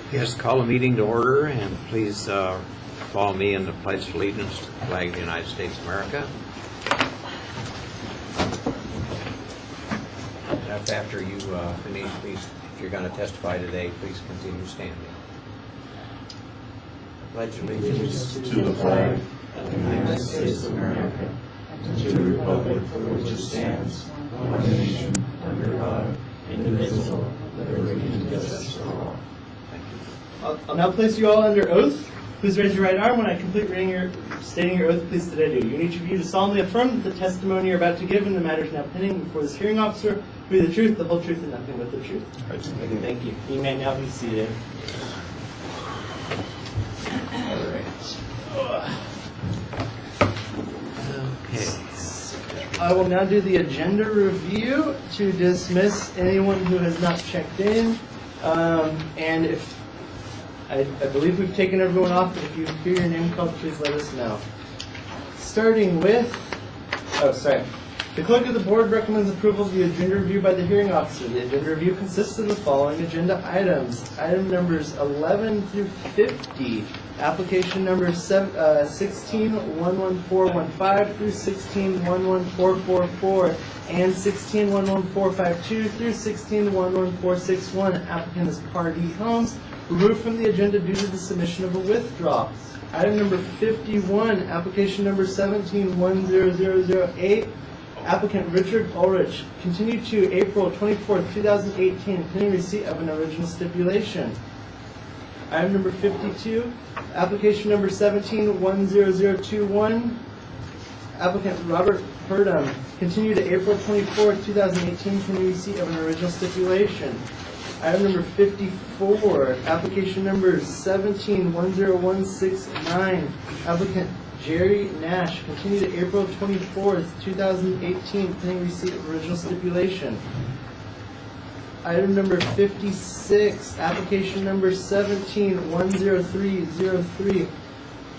Yes, call a meeting to order, and please follow me in the pledge of allegiance to the flag of the United States of America. And after you finish, please, if you're going to testify today, please continue standing. Pledge allegiance to the flag of the United States of America and to the republic for which it stands, one nation, under God, indivisible, with liberty and justice for all. I'll now place you all under oath. Please raise your right arm when I complete stating your oath. Please state I do. You each of you to solemnly affirm that the testimony you're about to give in the matters now pending before this hearing officer will be the truth, the whole truth, and nothing but the truth. Thank you. You may now be seated. Okay. I will now do the agenda review to dismiss anyone who has not checked in. And if I believe we've taken everyone off, but if you hear your name called, please let us know. Starting with, the clerk of the board recommends approval of the agenda review by the hearing officer. The agenda review consists of the following agenda items. Item numbers 11 through 50. Application number 16-11415 through 16-11444 and 16-11452 through 16-11461. Applicant is Pardee Homes. Removed from the agenda due to the submission of a withdrawal. Item number 51, application number 17-10008. Applicant Richard Ulrich. Continued to April 24th, 2018, pending receipt of an original stipulation. Item number 52, application number 17-10021. Applicant Robert Purdom. Continued to April 24th, 2018, pending receipt of an original stipulation. Item number 54, application number 17-10169. Applicant Jerry Nash. Continued to April 24th, 2018, pending receipt of original stipulation. Item number 56, application number 17-10303.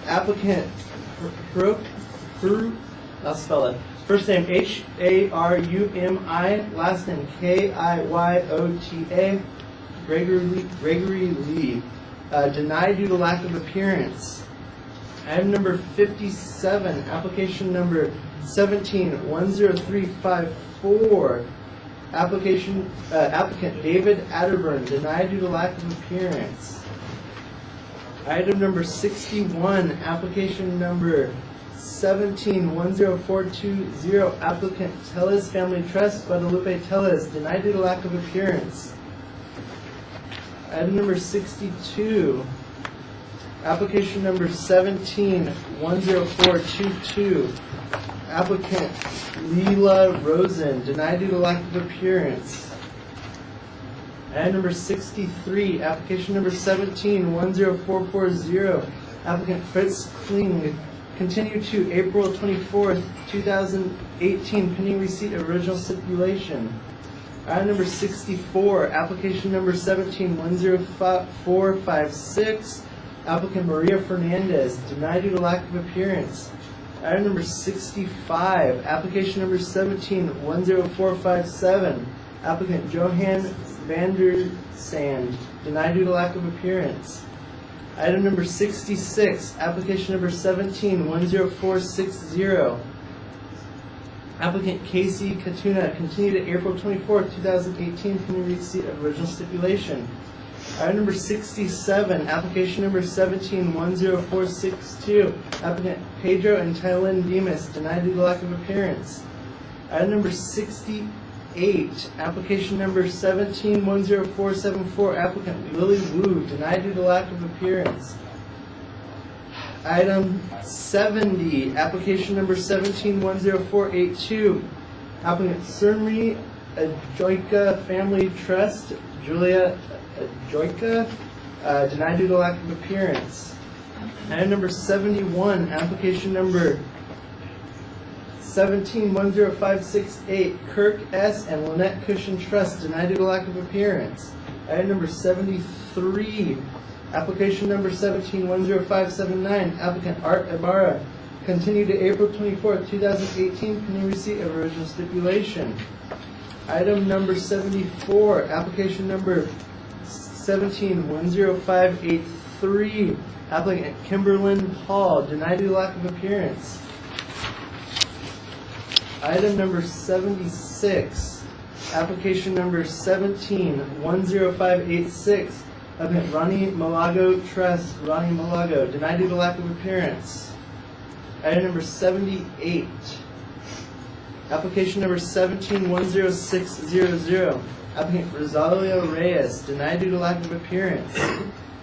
Applicant I'll spell it. First name Harumi, last name Kiyota. Gregory Lee. Denied due to lack of appearance. Item number 57, application number 17-10354. Applicant David Atterburn. Denied due to lack of appearance. Item number 61, application number 17-10420. Applicant Tellez Family Trust, Guadalupe Tellez. Denied due to lack of appearance. Item number 62, application number 17-10422. Applicant Leela Rosen. Denied due to lack of appearance. Item number 63, application number 17-10440. Applicant Fritz Kling. Continued to April 24th, 2018, pending receipt of original stipulation. Item number 64, application number 17-10456. Applicant Maria Fernandez. Denied due to lack of appearance. Item number 65, application number 17-10457. Applicant Johan Vandersand. Denied due to lack of appearance. Item number 66, application number 17-10460. Applicant Casey Katuna. Continued to April 24th, 2018, pending receipt of original stipulation. Item number 67, application number 17-10462. Applicant Pedro and Tylin Demas. Denied due to lack of appearance. Item number 68, application number 17-10474. Applicant Lily Wu. Denied due to lack of appearance. Item 70, application number 17-10482. Applicant Surmi Ajoika Family Trust, Julia Ajoika. Denied due to lack of appearance. Item number 71, application number 17-10568. Kirk S. and Lynette Cushion Trust. Denied due to lack of appearance. Item number 73, application number 17-10579. Applicant Art Ibarra. Continued to April 24th, 2018, pending receipt of original stipulation. Item number 74, application number 17-10583, applicant Kimberlyn Hall, denied due to lack of appearance. Item number 76, application number 17-10586, applicant Ronnie Malago Trust, Ronnie Malago, denied due to lack of appearance. Item number 78, application number 17-10600, applicant Rosario Reyes, denied due to lack of appearance.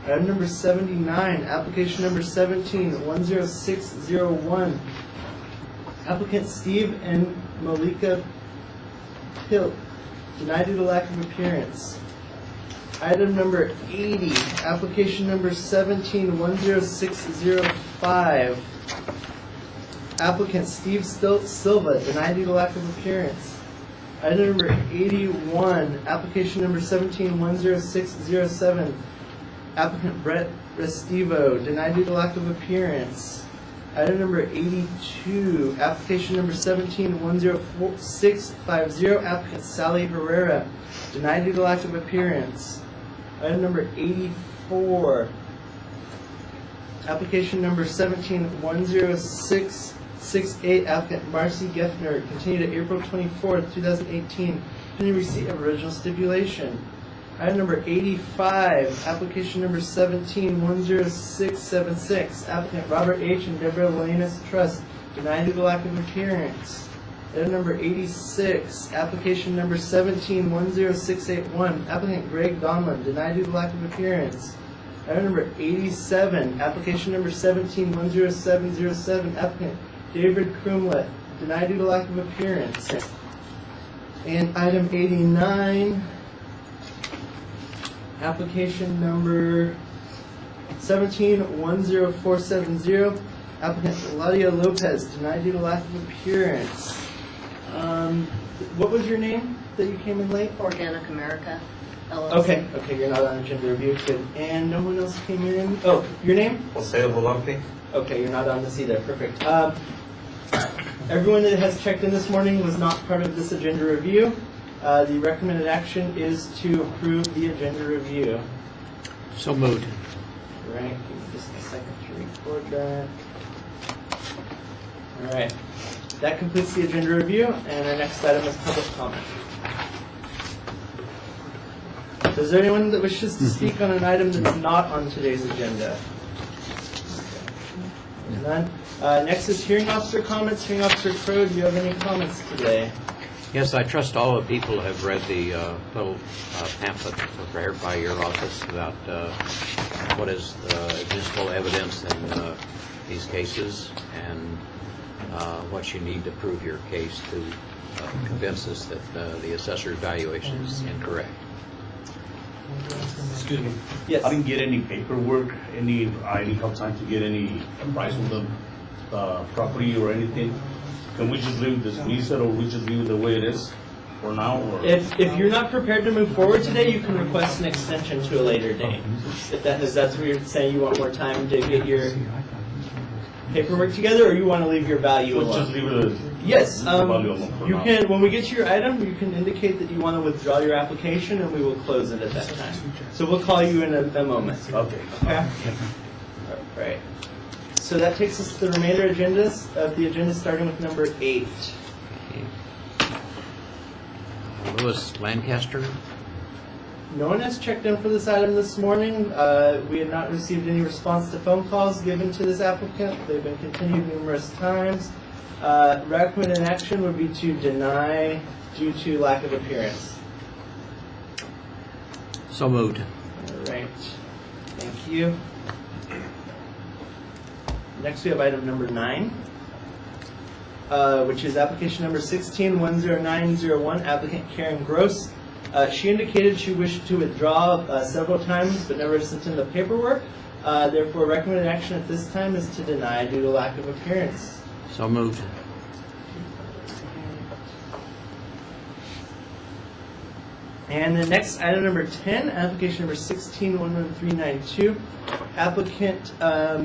Item number 79, application number 17-10601, applicant Steve and Malika Pilt, denied due to lack of appearance. Item number 80, application number 17-10605, applicant Steve Silva, denied due to lack of appearance. Item number 81, application number 17-10607, applicant Brett Restivo, denied due to lack of appearance. Item number 82, application number 17-10650, applicant Sally Herrera, denied due to lack of appearance. Item number 84, application number 17-10668, applicant Marcy Geffner, continued to April 24th, 2018, pending receipt of original stipulation. Item number 85, application number 17-10676, applicant Robert H. and Deborah Lanis Trust, denied due to lack of appearance. Item number 86, application number 17-10681, applicant Greg Donlin, denied due to lack of appearance. Item number 87, application number 17-10707, applicant David Krumlet, denied due to lack of appearance. And item 89, application number 17-10470, applicant Eladia Lopez, denied due to lack of appearance. What was your name that you came in late? Organic America, LLC. Okay, you're not on agenda review. Good. And no one else came in? Oh, your name? Jose Volante. Okay, you're not on this either. Perfect. Everyone that has checked in this morning was not part of this agenda review. The recommended action is to approve the agenda review. So moved. Right, give me just a second to record that. All right, that completes the agenda review, and our next item is public comment. Is there anyone that wishes to speak on an item that's not on today's agenda? None. Next is hearing officer comments. Hearing officer Crowe, do you have any comments today? Yes, I trust all the people have read the little pamphlet prepared by your office about what is admissible evidence in these cases and what you need to prove your case to convince us that the assessor's valuation is incorrect. Excuse me. Yes. I didn't get any paperwork, I didn't have time to get any price of the property or anything. Can we just leave this reset, or we just leave it the way it is for now? Or? If you're not prepared to move forward today, you can request an extension to a later date. If that's what you're saying, you want more time to get your paperwork together, or you want to leave your value We'll alone? just leave it as Yes, the value alone for you now. can, when we get to your item, you can indicate that you want to withdraw your application, and we will close it at that time. So we'll call you in a moment. Okay. Okay? All right. So that takes us to the remainder agendas of the agenda, starting with number 8. Louis Lancaster. No one has checked in for this item this morning. We have not received any response to phone calls given to this applicant. They've been continued numerous times. Recommended action would be to deny due to lack of appearance. So moved. All right. Thank you. Next, we have item number 9, which is application number 16-10901, applicant Karen Gross. She indicated she wished to withdraw several times, but never sent in the paperwork. Therefore, recommended action at this time is to deny due to lack of appearance. So moved. And the next item number 10, application number 16-11392. Applicant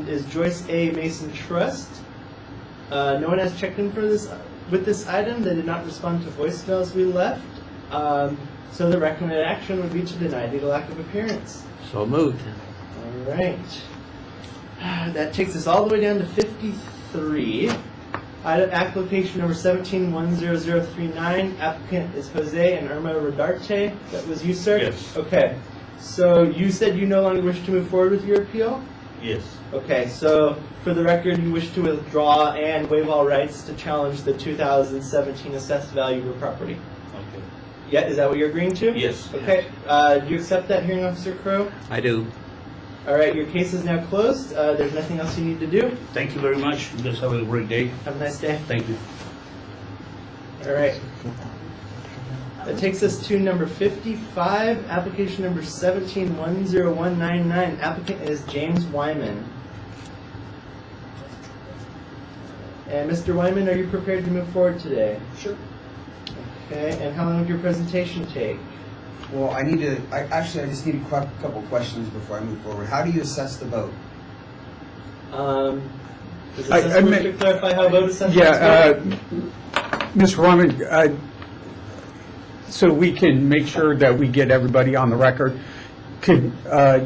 is Joyce A. Mason Trust. No one has checked in for this with this item. They did not respond to voicemails we left. So the recommended action would be to deny due to lack of appearance. So moved. All right. That takes us all the way down to 53. Item application number 17-10039. Applicant is Jose and Irma Rodarte. That was you, sir? Yes. Okay. So you said you no longer wish to move forward with your appeal? Yes. Okay, so for the record, you wish to withdraw and waive all rights to challenge the 2017 assessed value of your property? Okay. Yeah, is that what you're agreeing to? Yes. Okay, do you accept that, Hearing Officer Crowe? I do. All right, your case is now closed. There's nothing else you need to do. Thank you very much. You guys have a great day. Have a nice day. Thank you. All right. That takes us to number 55, application number 17-10199. Applicant is James Wyman. And Mr. Wyman, are you prepared to move forward today? Sure. Okay, and how long will your presentation take? Well, I just need a couple questions before I move forward. How do you assess the vote? Does the assessment to clarify how vote assessments Yeah, work? Mr. Wyman, so we can make sure that we get everybody on the record, could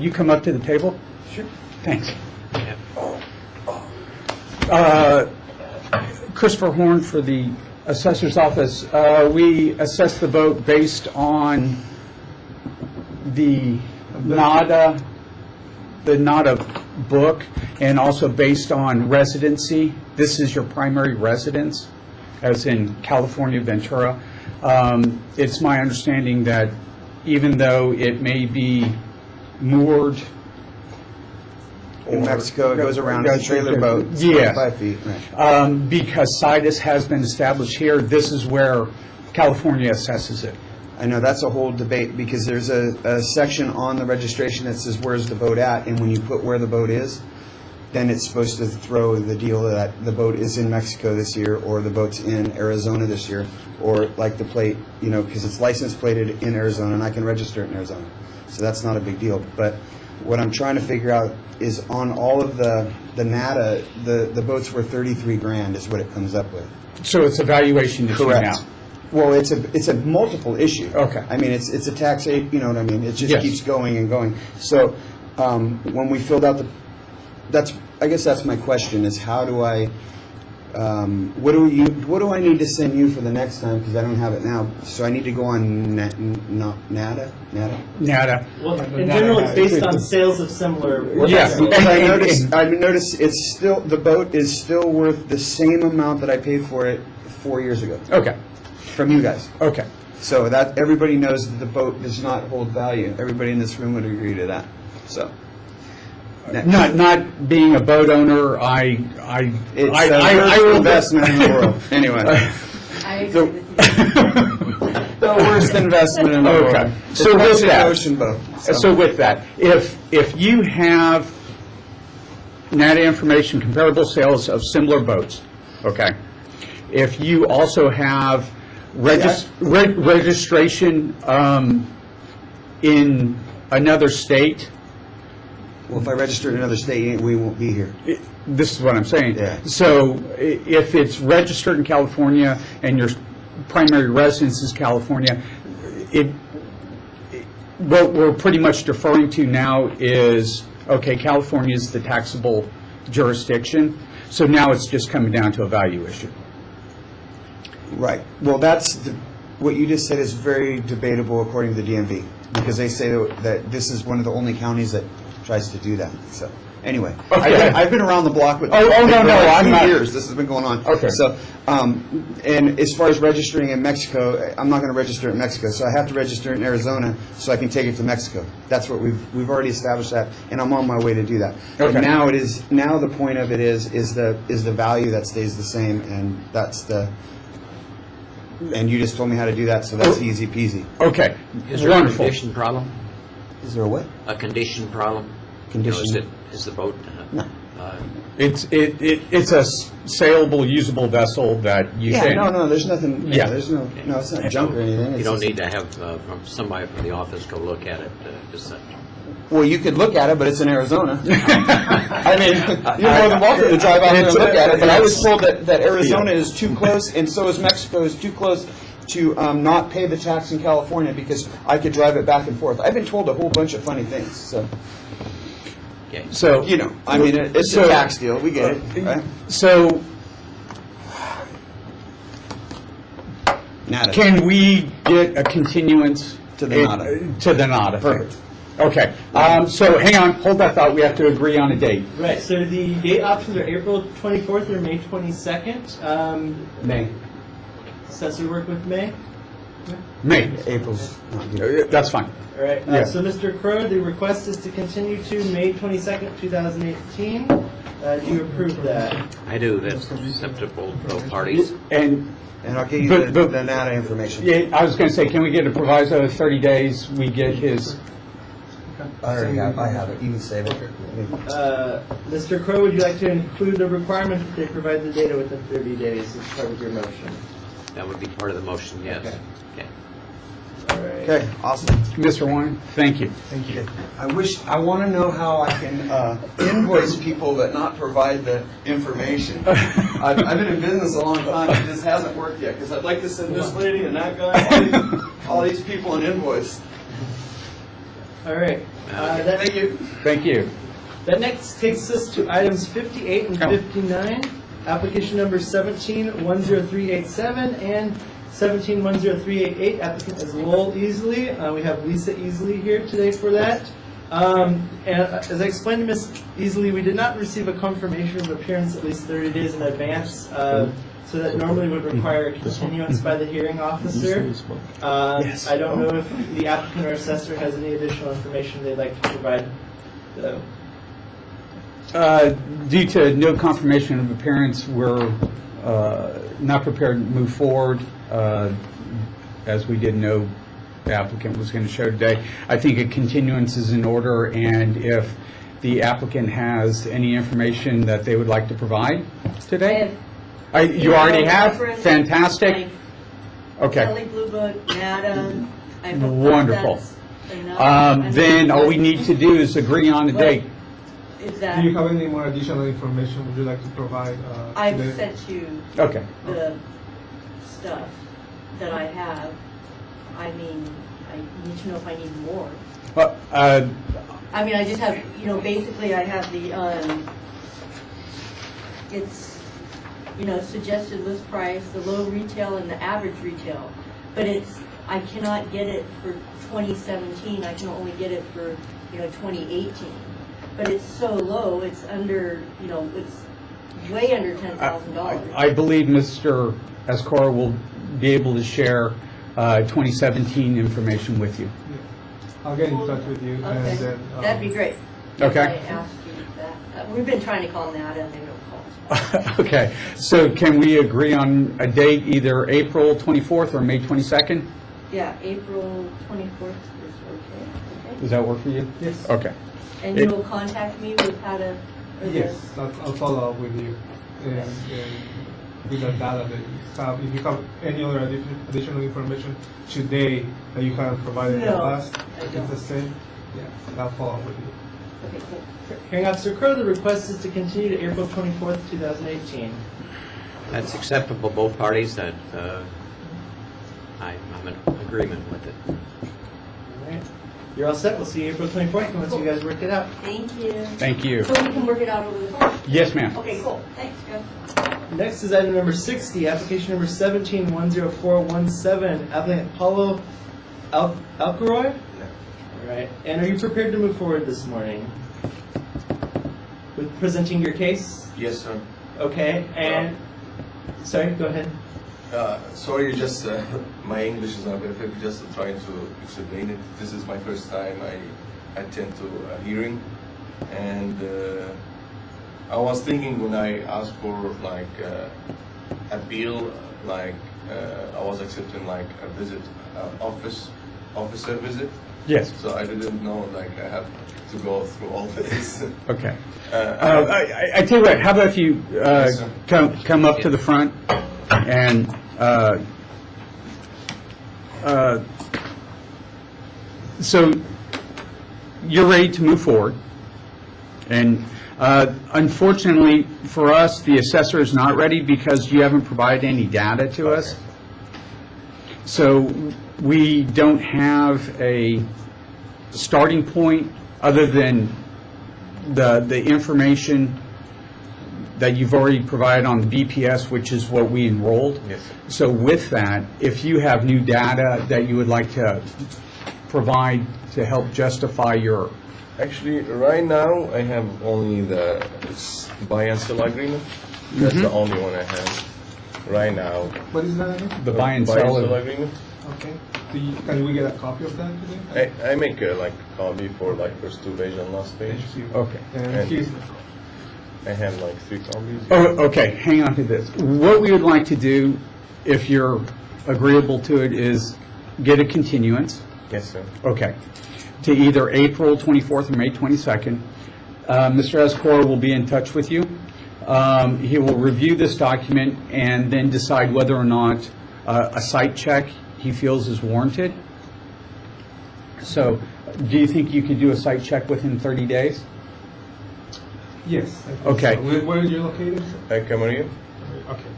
you come up to the table? Sure. Thanks. Christopher Horn for the Assessor's Office. We assess the vote based on the NADA book, and also based on residency. This is your primary residence, as in California, Ventura. It's my understanding that even though it may be moored In Mexico, it goes around as a trailer boat. It's Yeah. 25 feet. Right. because situs has been established here, this is where California assesses it. I know that's a whole debate because there's a section on the registration that says where's the boat at, and when you put where the boat is, then it's supposed to throw the deal that the boat is in Mexico this year, or the boat's in Arizona this year, or like the plate, because it's license plated in Arizona, and I can register it in Arizona. So that's not a big deal. But what I'm trying to figure out is on all of the NADA, the boats were 33 grand is what it comes up with. So it's a valuation issue now. Correct. Well, it's a multiple issue. Okay. I mean, it's a tax, you know what I mean? It just Yes. keeps going and going. So when we filled out I guess that's my question, is how do I, what do I need to send you for the next time, because I don't have it now. So I need to go on NADA? NADA. Well, in general, it's based on sales of similar. Yeah. Because I noticed it's still, the boat is still worth the same amount that I paid for it 4 years ago, Okay, from you guys. okay. So that, everybody knows that the boat does not hold value. Everybody in this room would agree to that, so. Not being a boat owner, It's the I worst will- investment in the world, anyway. I agree with you. The worst investment in the world. Okay. It's So much with an that- ocean boat. So with that, if you have NADA information, comparable sales of similar boats, okay? If you also have registration in another state, Well, if I register in another state, we won't be here. this is what I'm saying. Yeah. So if it's registered in California and your primary residence is California, what we're pretty much deferring to now is, okay, California is the taxable jurisdiction, so now it's just coming down to a value issue. Right. Well, what you just said is very debatable according to the DMV, because they say that this is one of the only counties that tries to do that, so. Anyway, Okay. I've been around the block with. Oh, no, for no, like I'm 2 not- years, this has been going on. Okay. So, and as far as registering in Mexico, I'm not going to register in Mexico, so I have to register in Arizona so I can take it to Mexico. That's what we've already established that, and I'm on my way to do that. Okay. And now the point of it is the value that stays the same, and and you just told me how to do that, so that's easy peasy. Okay, Is there a wonderful. condition problem? Is there a what? A condition problem? Condition? Is the boat? No. It's a saleable, usable vessel that you Yeah, can. no, there's nothing, Yeah. there's no, it's not junk or anything. You It's don't just- need to have somebody from the office go look at it, just Well, you could look at it, but it's in Arizona. I mean, you're more than welcome to drive out there and look at it, but I was told that Arizona is too close, and so is Mexico is too close to not pay the tax in California because I could drive it back and forth. I've been told a whole bunch of funny things, so, Okay. So, you know, I mean, it's So- a tax deal, we get it, right? so Nada. can we get a continuance? To the nada. To the nada thing? Perfect. Okay, so hang on, hold that thought, we have to agree on a date. Right, so the date options are April 24th or May 22nd. May. Assessor work with May? May, April's not good. that's fine. All right, Yeah. so Mr. Crowe, the request is to continue to May 22nd, 2018. Do you approve that? I do, that's acceptable to both parties. And, And I'll get you But- the nada information. yeah, I was going to say, can we get a proviso of 30 days, we get his, I already have, I have it, you can save it. Mr. Crowe, would you like to include the requirement that they provide the data within 30 days as part of your motion? That would be part of the motion, yes. Okay. Okay. All right. Okay, awesome. Mr. Warren, thank you. Thank you. I want to know how I can invoice people but not provide the information. I've been in business a long time, it just hasn't worked yet, because I'd like to send this lady and that guy, all these people an invoice. All right. Thank you. Thank you. That next takes us to items 58 and 59. Application number 17-10387 and 17-10388. Applicant is Lowell Easley. We have Lisa Easley here today for that. And as I explained to Ms. Easley, we did not receive a confirmation of appearance at least 30 days in advance. So that normally would require a continuance by the hearing officer. I don't know if the applicant or assessor has any additional information they'd like to provide. though. Due to no confirmation of appearance, we're not prepared to move forward, as we didn't know the applicant was going to show today. I think a continuance is in order, and if the applicant has any information that they would like to provide today? You already have? Fantastic. Okay. Kelly Blue Book, NADA. I hope Wonderful. that's enough. Then all we need to do is agree on a date. Is that, Do you have any more additional information would you like to provide I've today? sent you Okay. the stuff that I have. I mean, I need to know if I need more. Well, I mean, I just have, basically I have the, it's, suggested list price, the low retail and the average retail. But I cannot get it for 2017, I can only get it for, 2018. But it's so low, it's under, it's way under $10,000. I believe Mr. Escora will be able to share 2017 information with you. I'll get in touch with you and Okay, then. that'd be great. Okay. I asked you that. We've been trying to call NADA and they don't call us. Okay, so can we agree on a date, either April 24th or May 22nd? Yeah, April 24th is okay. Does that work for you? Yes. Okay. And you will contact me with how to, or the- Yes, I'll follow up with you and with the data that you have. If you have any other additional information today that you haven't provided in the No, past, I if don't. it's the same, yeah, I'll follow up with you. Okay, cool. Hearing Officer Crowe, the request is to continue to April 24th, 2018. That's acceptable, both parties, that I'm in agreement with it. All right. You're all set. We'll see you April 24th once you guys work it out. Thank you. Thank you. So we can work it out over the phone? Yes, ma'am. Okay, cool. Thanks, Jeff. Next is item number 60, application number 17-10417, applicant Paulo Alcaroy? All right. And are you prepared to move forward this morning with presenting your case? Yes, sir. Okay. And, sorry, go ahead. Sorry, just my English is not perfect. Just trying to explain it. This is my first time I attend to a hearing, and I was thinking when I asked for like appeal, like I was accepting like a visit, officer visit. Yes. So I didn't know like I have to go through all this. Okay. I tell you what, how about if you Yes, sir. come up to the front and so you're ready to move forward, and unfortunately for us, the assessor is not ready because you haven't provided any data to us. So we don't have a starting point other than the information that you've already provided on the BPS, which is what we enrolled. Yes. So with that, if you have new data that you would like to provide to help justify your, Actually, right now, I have only the buy and sell agreement. That's the only one I have right now. What is that again? the buy and Buy and sell. sell agreement. Okay. Can we get a copy of that today? I make a copy for first 2 page and last page. Okay. And here's, I have 3 copies. Oh, okay, hang on to this. What we would like to do, if you're agreeable to it, is get a continuance, Yes, sir. okay, to either April 24th or May 22nd. Mr. Escor will be in touch with you. He will review this document and then decide whether or not a site check he feels is warranted. So, do you think you could do a site check within 30 days? yes. I think Okay. so. Where are you located? Camarillo? Okay.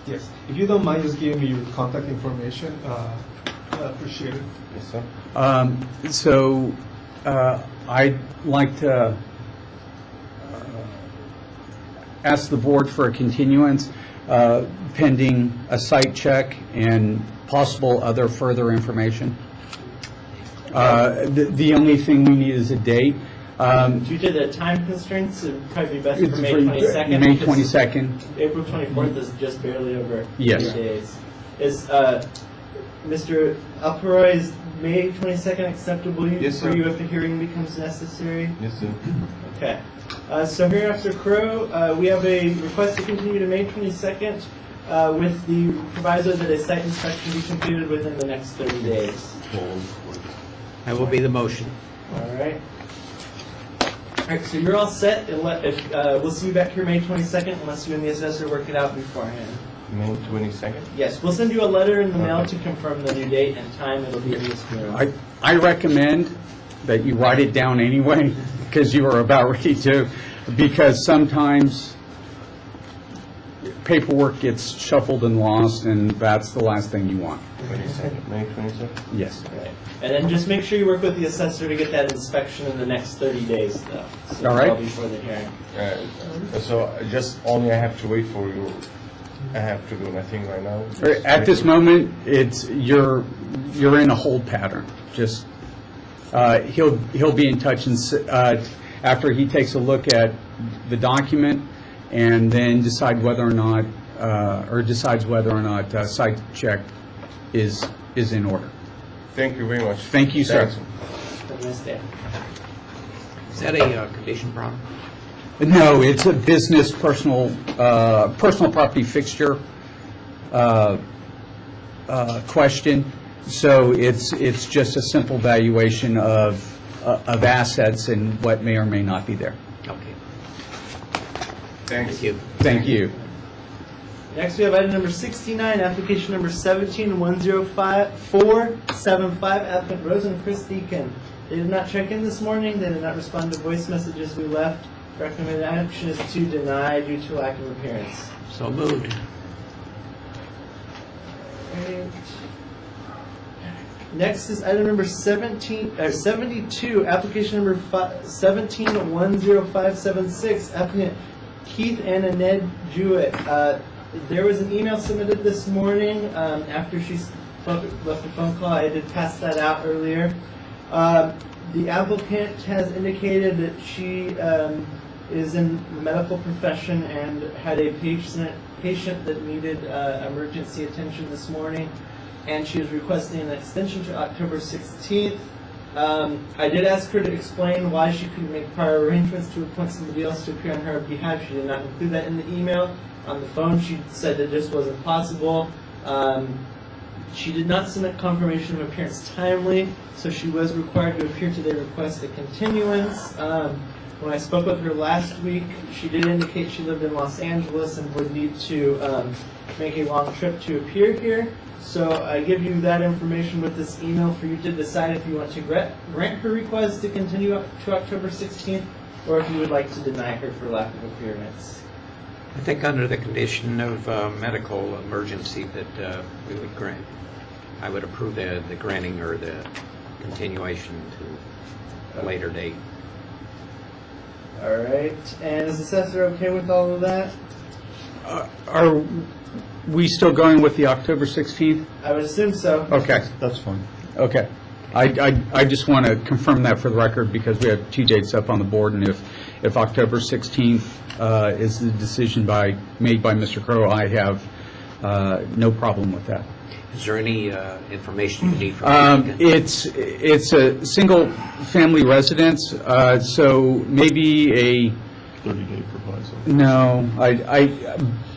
Yes. If you don't mind just giving me your contact information, I appreciate it. Yes, sir. So, I'd like to ask the board for a continuance pending a site check and possible other further information. The only thing we need is a date. Due to the time constraints, it'd probably be best for May 22nd. May because 22nd. April 24th is just barely over 3 Yes. days. Is Mr. Alperoy, is May 22nd acceptable Yes, for sir. you if a hearing becomes necessary? Yes, sir. Okay. So here, Officer Crowe, we have a request to continue to May 22nd with the proviso that a site inspection be completed within the next 30 days. That will be the motion. All right. All right, so you're all set. We'll see you back here May 22nd unless you and the assessor work it out beforehand. May 22nd? Yes, we'll send you a letter in the mail to confirm the new date and time. It'll be in this room. I recommend that you write it down anyway, because you are about ready to, because sometimes paperwork gets shuffled and lost, and that's the last thing you want. 22nd, May 22nd? Yes. Right. And then just make sure you work with the assessor to get that inspection in the next 30 days, though. So All right. well before the hearing. So just only I have to wait for you. I have to do nothing right now. At this moment, you're in a hold pattern. Just, he'll be in touch after he takes a look at the document and then decide whether or not, decides whether or not a site check is in order. Thank you very much. Thank you, sir. Thanks. Have a nice day. Is that a condition problem? No, it's a business personal property fixture question. So it's just a simple valuation of assets and what may or may not be there. Okay. Thanks. Thank you. Thank you. Next, we have item number 69, application number 1710475, applicant Rose and Chris Deacon. They did not check in this morning. They did not respond to voice messages we left. Recommended action is to deny due to lack of appearance. So moved. Right. Next is item number 72, application number 1710576, applicant Keith and Annette Jewett. There was an email submitted this morning after she left a phone call. I did pass that out earlier. The applicant has indicated that she is in the medical profession and had a patient that needed emergency attention this morning, and she is requesting an extension to October 16th. I did ask her to explain why she couldn't make prior arrangements to appoint somebody else to appear on her behalf. She did not include that in the email. On the phone, she said that this wasn't possible. She did not submit confirmation of appearance timely, so she was required to appear today, request a continuance. When I spoke with her last week, she did indicate she lived in Los Angeles and would need to make a long trip to appear here. So I give you that information with this email for you to decide if you want to grant her request to continue up to October 16th, or if you would like to deny her for lack of appearance. I think under the condition of medical emergency that we would grant. I would approve the granting or the continuation to a later date. All right, and is the assessor okay with all of that? Are we still going with the October 16th? I would assume so. Okay, That's fine. okay. I just want to confirm that for the record because we have two dates up on the board, and if October 16th is the decision made by Mr. Crowe, I have no problem with that. Is there any information you need from me? It's a single-family residence, so maybe a, 30-day proviso. no,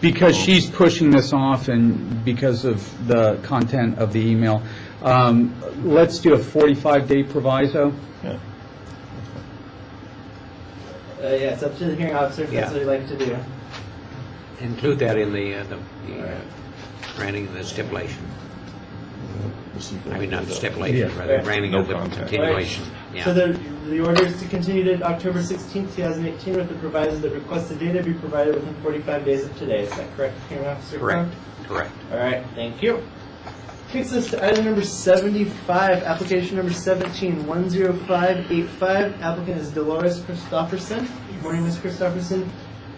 because she's pushing this off and because of the content of the email, let's do a 45-day proviso. Yeah. Yeah, it's up to the hearing officer if that's Yeah. what he'd like to do. Include that in the granting of the stipulation. I mean, not stipulation, Yeah. rather granting No of the contact. continuation. So Yeah. the order is to continue to October 16th, 2018, with the proviso that requested data be provided within 45 days of today. Is that correct, hearing officer? Correct, correct. All right, thank you. Takes us to item number 75, application number 17-10585. Applicant is Dolores Christopherson. Good morning, Ms. Christopherson.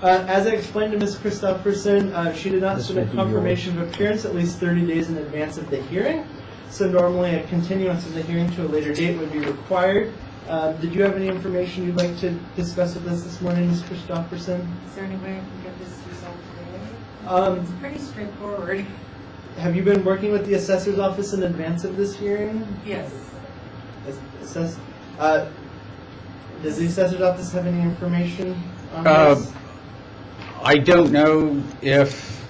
As I explained to Ms. Christopherson, she did not submit confirmation of appearance at least 30 days in advance of the hearing. So normally a continuance of the hearing to a later date would be required. Did you have any information you'd like to discuss with us this morning, Ms. Christopherson? Is there any way I can get this resolved today? It's pretty straightforward. Have you been working with the assessor's office in advance of this hearing? Yes. Does the assessor's office have any information on this? I don't know if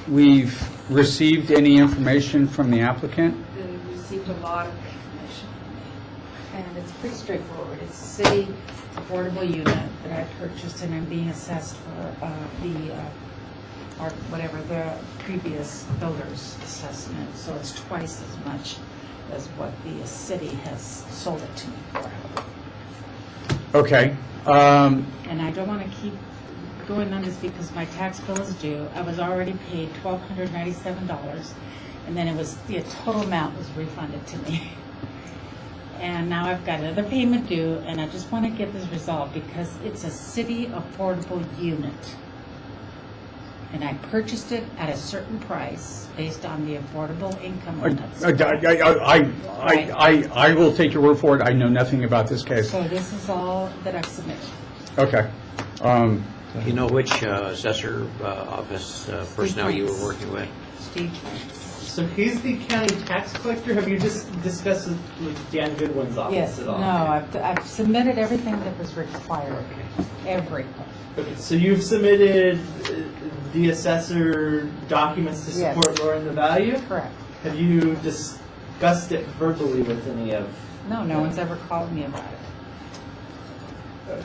we've received any information from the applicant. They received a lot of information from me. And it's pretty straightforward. It's a city affordable unit that I purchased and I'm being assessed for or whatever the previous builder's assessment. So it's twice as much as what the city has sold it to me for. Okay. And I don't want to keep going on this because my tax bill is due. I was already paid $1,297, and then the total amount was refunded to me. And now I've got another payment due, and I just want to get this resolved because it's a city affordable unit. And I purchased it at a certain price based on the affordable income limits. I will take your word for it. I know nothing about this case. So this is all that I've submitted. Okay. Do you know which assessor office personnel you were working with? Steve Franks. So he's the county tax collector. Have you just discussed it with Dan Goodwin's office Yes, at no, all? I've submitted everything that was required, everything. Okay, so you've submitted the assessor documents to Yes. support lowering the value? Correct. Have you discussed it verbally with any of? No, no one's ever called me about it. Okay.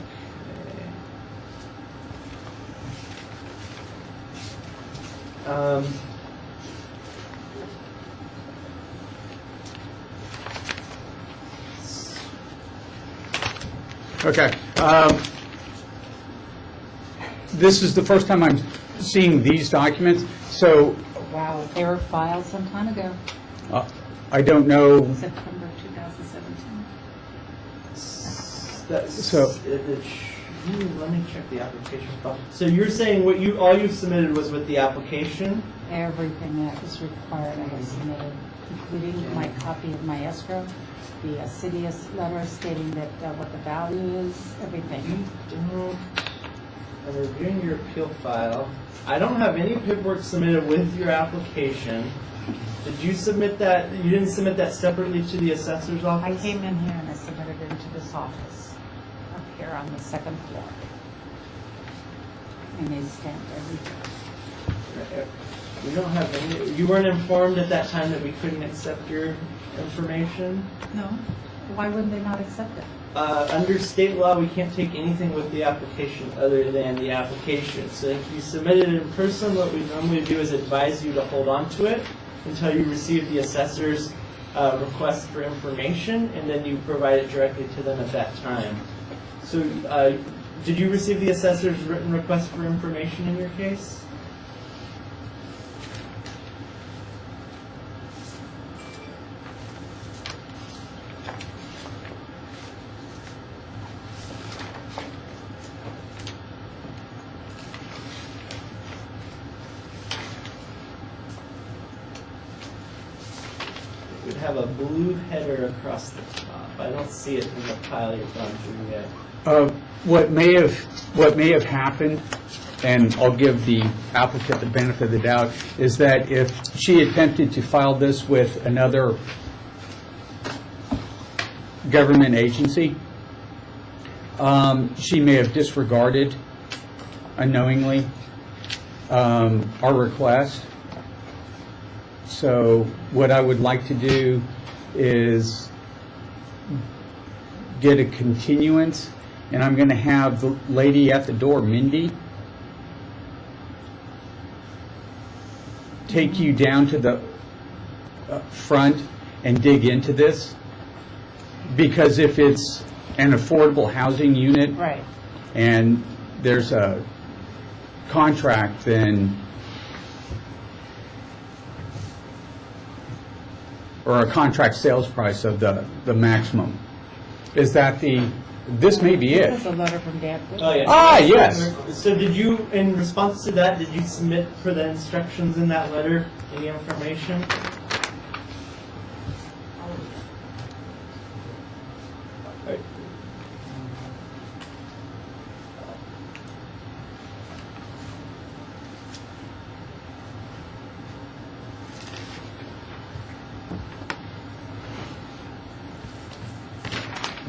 Okay. This is the first time I'm seeing these documents, so Wow, they were filed some time ago, I don't know. September 2017. Let me check the application file. So you're saying all you submitted was with the application? Everything that was required I have submitted, including my copy of my escrow, the city letter stating that what the value is, everything. I'm reviewing your appeal file. I don't have any paperwork submitted with your application. Did you submit that? You didn't submit that separately to the assessor's I office? came in here and I submitted it into this office, up here on the second floor. And they stamped everything. We don't have any. You weren't informed at that time that we couldn't accept your information? No, why wouldn't they not accept it? Under state law, we can't take anything with the application other than the application. So if you submit it in person, what we normally do is advise you to hold on to it until you receive the assessor's request for information, and then you provide it directly to them at that time. So did you receive the assessor's written request for information in your case? would have a blue header across the top. I don't see it in the pile you've gone through yet. What may have happened, and I'll give the applicant the benefit of the doubt, is that if she attempted to file this with another government agency, she may have disregarded unknowingly our request. So what I would like to do is get a continuance, and I'm going to have the lady at the door, Mindy, take you down to the front and dig into this. Because if it's an affordable housing unit Right. and there's a contract, then, or a contract sales price of the maximum, is that this may be it. That's a letter from Dad. Oh, yeah. Ah, yes. So did you, in response to that, did you submit for the instructions in that letter any information? Right.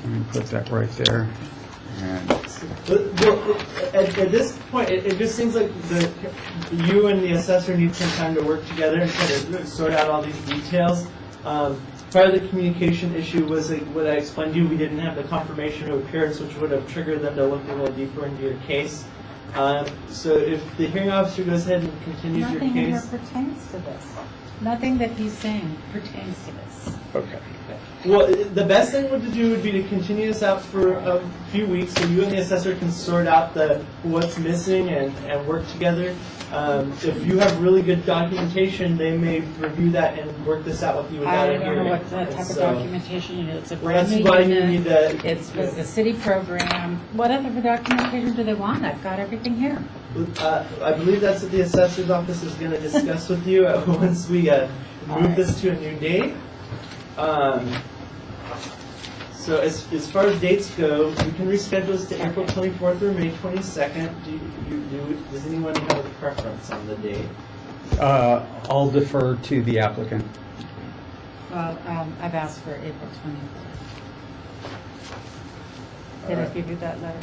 Let me put that right there. And Well, at this point, it just seems like you and the assessor need some time to work together and try to sort out all these details. Part of the communication issue was like what I explained to you. We didn't have the confirmation of appearance, which would have triggered them to look a little deeper into your case. So if the hearing officer goes ahead and continues your Nothing in here case. pertains to this. Nothing that he's saying pertains to this. okay. Well, the best thing would be to continue this out for a few weeks so you and the assessor can sort out what's missing and work together. If you have really good documentation, they may review that and work this out with you without I a don't hearing. know what type of So- documentation you need. It's a Well, brand that's new why you unit. need that. It's with the city program. What other documentation do they want? I've got everything here. I believe that's what the assessor's office is going to discuss with you once we move this to a new date. So as far as dates go, we can reschedule this to April 24th or May 22nd. Does anyone have a preference on the date? I'll defer to the applicant. Well, I've asked for April 20th. Did I give you that letter?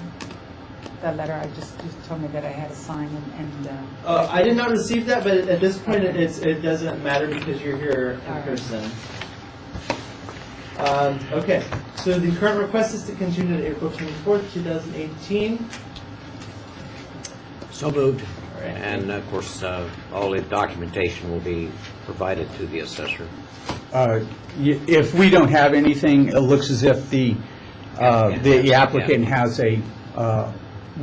That letter, I just told me that I had to sign and I did not receive that, but at this point it doesn't matter because you're here in All right. person. Okay, so the current request is to continue to April 24th, 2018. So moved. All right. And of course, all the documentation will be provided to the assessor. If we don't have anything, it looks as if the applicant has a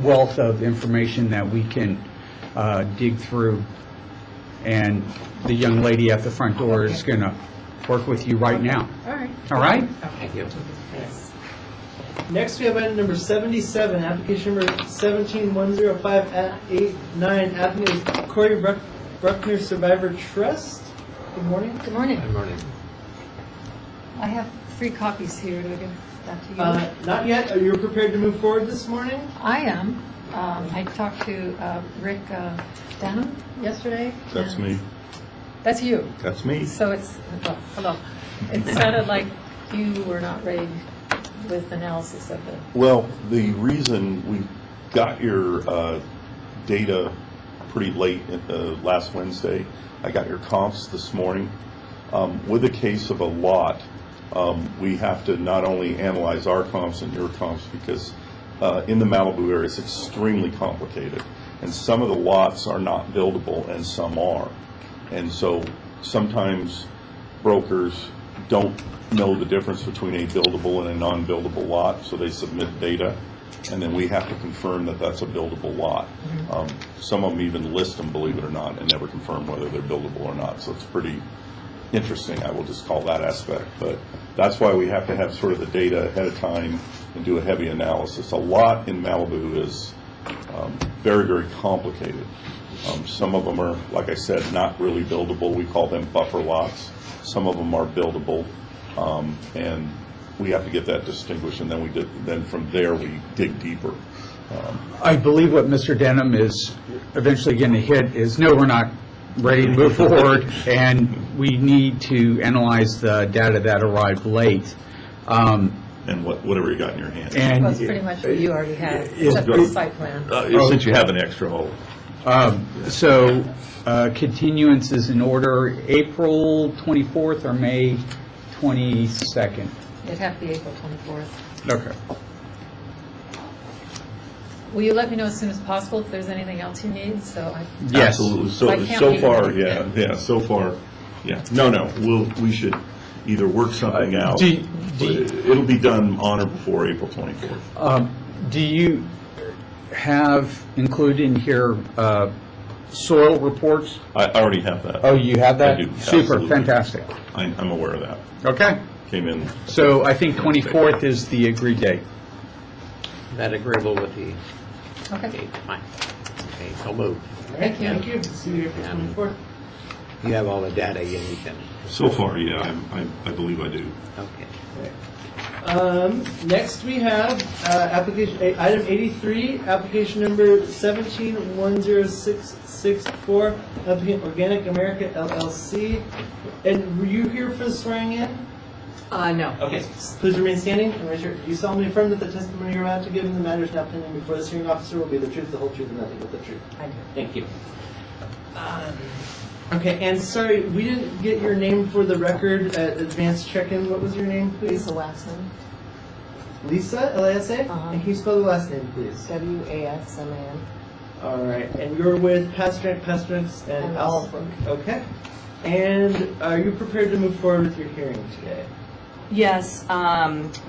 wealth of information that we can dig through, and the young lady at the front door is going to work with you right now. All right. All right? Thank you. Next, we have item number 77, application number 17105 at 89, applicant is Corey Bruckner Survivor Trust. Good morning. Good morning. Good morning. I have 3 copies here. Do I give that to you? Not yet. Are you prepared to move forward this morning? I am. I talked to Rick Denham yesterday. That's and- me. That's you. That's me. So it's, well, hello. It sounded like you were not ready with analysis of the, Well, the reason we got your data pretty late last Wednesday, I got your comps this morning. With a case of a lot, we have to not only analyze our comps and your comps because in the Malibu area it's extremely complicated. And some of the lots are not buildable and some are. And so sometimes brokers don't know the difference between a buildable and a non-buildable lot, so they submit data, and then we have to confirm that that's a buildable lot. Some of them even list them, believe it or not, and never confirm whether they're buildable or not, so it's pretty interesting, I will just call that aspect. But that's why we have to have sort of the data ahead of time and do a heavy analysis. A lot in Malibu is very, very complicated. Some of them are, like I said, not really buildable. We call them buffer lots. some of them are buildable, and we have to get that distinguished, and then from there, we dig deeper. I believe what Mr. Denham is eventually going to hit is, no, we're not ready to move forward, and we need to analyze the data that arrived late. And whatever you got in your hand. And That's pretty much what you already had, Is- except for the site plan. Since you have an extra hole. So continuance is in order, April 24th or May 22nd? It'd have to be April 24th. Okay. Will you let me know as soon as possible if there's anything else you need? Yes. Absolutely. I can't So be far, here. so far, yeah. No, we should either work something out. It'll be done on or before April 24th. Do you have included in here soil reports? I already have that. Oh, you have that? I do, Super, absolutely. fantastic. I'm aware of that. Okay. Came in. So I think 24th is the agreed date. That agreeable with the, Okay. fine. Okay, so move. Thank you. Thank you. See you April 24th. You have all the data you need then. So far, yeah, I believe I do. Okay. Next we have item 83, application number 1710664, applicant Organic America LLC. And were you here for the swearing in? No. Okay, please remain standing and raise your, do you solemnly affirm that the testimony you're about to give in the matters now pending before this hearing officer will be the truth, the whole truth, and nothing but the truth? I do. Thank you. Okay, and sorry, we didn't get your name for the record at advanced check-in. What was your name, please? Lisa Waxman, Lisa, L-A-S-A? Uh-huh. And can you spell the last name, please? WAXMAN. All right, and you're with Pastrix and And Alfred. Okay. And are you prepared to move forward with your hearing today? Yes,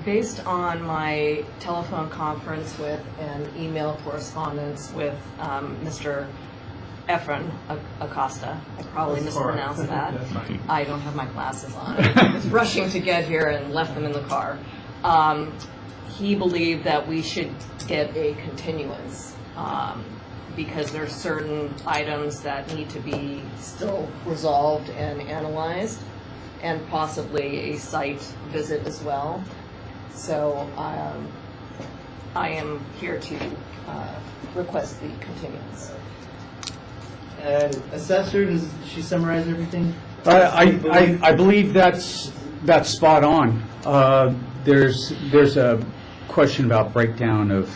based on my telephone conference with and email correspondence with Mr. Efren Acosta, I probably mispronounced that. That's fine. I don't have my glasses on. I was rushing to get here and left them in the car. He believed that we should get a continuance because there are certain items that need to be still resolved and analyzed, and possibly a site visit as well. So I am here to request the continuance. And assessor, does she summarize everything? I believe that's spot on. There's a question about breakdown of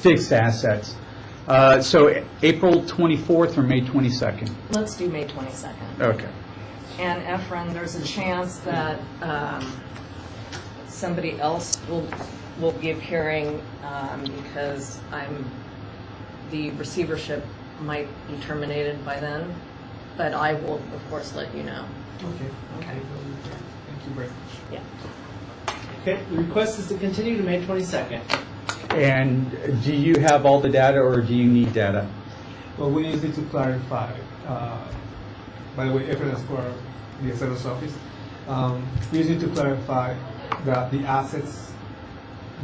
fixed assets. So April 24th or May 22nd? Let's do May 22nd. Okay. And Efren, there's a chance that somebody else will give hearing because the receivership might be terminated by then, but I will, of course, let you know. Okay. Okay. Thank you very much. Yeah. Okay, the request is to continue to May 22nd. And do you have all the data, or do you need data? Well, we just need to clarify, by the way, evidence for the assessor's office. We just need to clarify that the assets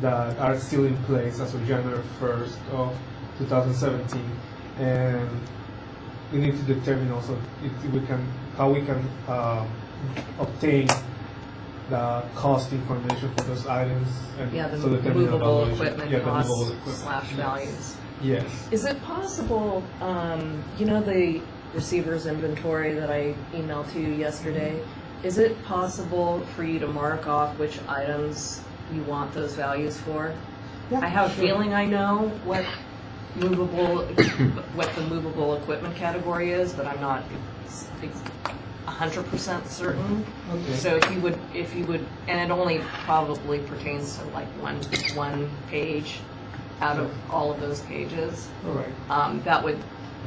that are still in place as of January 1st of 2017, and we need to determine also how we can obtain the cost information for those items. And Yeah, the so determine the movable valuation. equipment Yeah, the movable costs equipment. / values. Yes. Is it possible, you know the receiver's inventory that I emailed to you yesterday? Is it possible for you to mark off which items you want those values for? Yeah, I have a sure. feeling I know what the movable equipment category is, but I'm not 100% certain. Okay. So if you would, and it only probably pertains to like one page out of all of those pages. All right.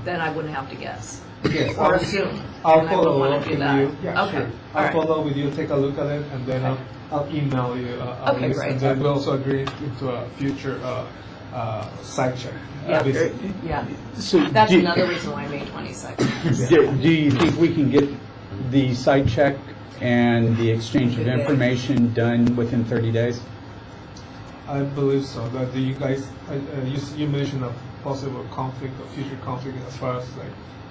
Then I wouldn't have to guess. Yes, Or assume. I'll and I wouldn't follow wanna up do with that. you. Yeah, Okay, sure. all I'll right. follow up with you, take a look at it, and then I'll email you a Okay, list. great. And then we'll also agree into a future site check. Yeah. visit. Yeah, So that's do- another reason why May 22nd. Do you think we can get the site check and the exchange of information done within 30 days? I believe so. But do you guys, you mentioned possible conflict or future conflict as far as like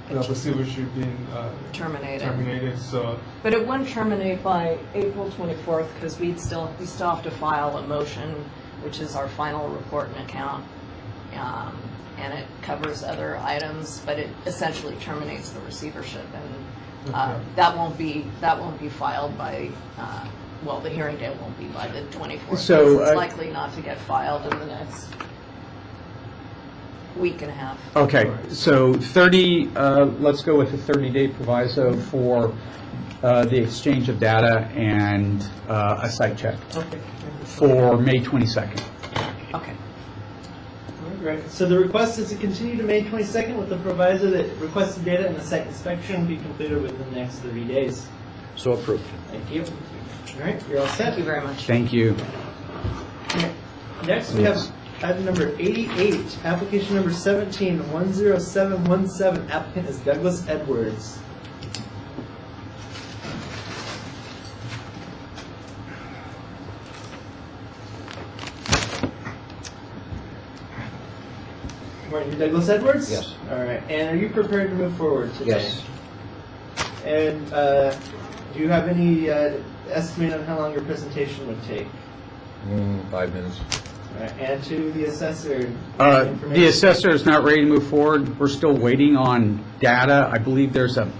the receivership being terminated. So But it wouldn't terminate by April 24th because we still have to file a motion, which is our final report and account. And it covers other items, but it essentially terminates the receivership. And that won't be filed by, the hearing date won't be by the 24th. So, It's likely not to get filed in the next week and a half. Okay, so 30, let's go with the 30-day proviso for the exchange of data and a site check Okay. for May 22nd. Okay. All right. So the request is to continue to May 22nd with the proviso that requested data and the site inspection be completed within the next 30 days. So approved. Thank you. All right, you're all set. Thank you very much. Thank you. Okay. Next, we have item number 88, application number 17-10717. Applicant is Douglas Edwards. Morning, Douglas Edwards? Yes. All right, and are you prepared to move forward today? Yes. And do you have any estimate on how long your presentation would take? 5 minutes. All right, and to the assessor? The assessor is not ready to move forward. We're still waiting on data. I believe there's a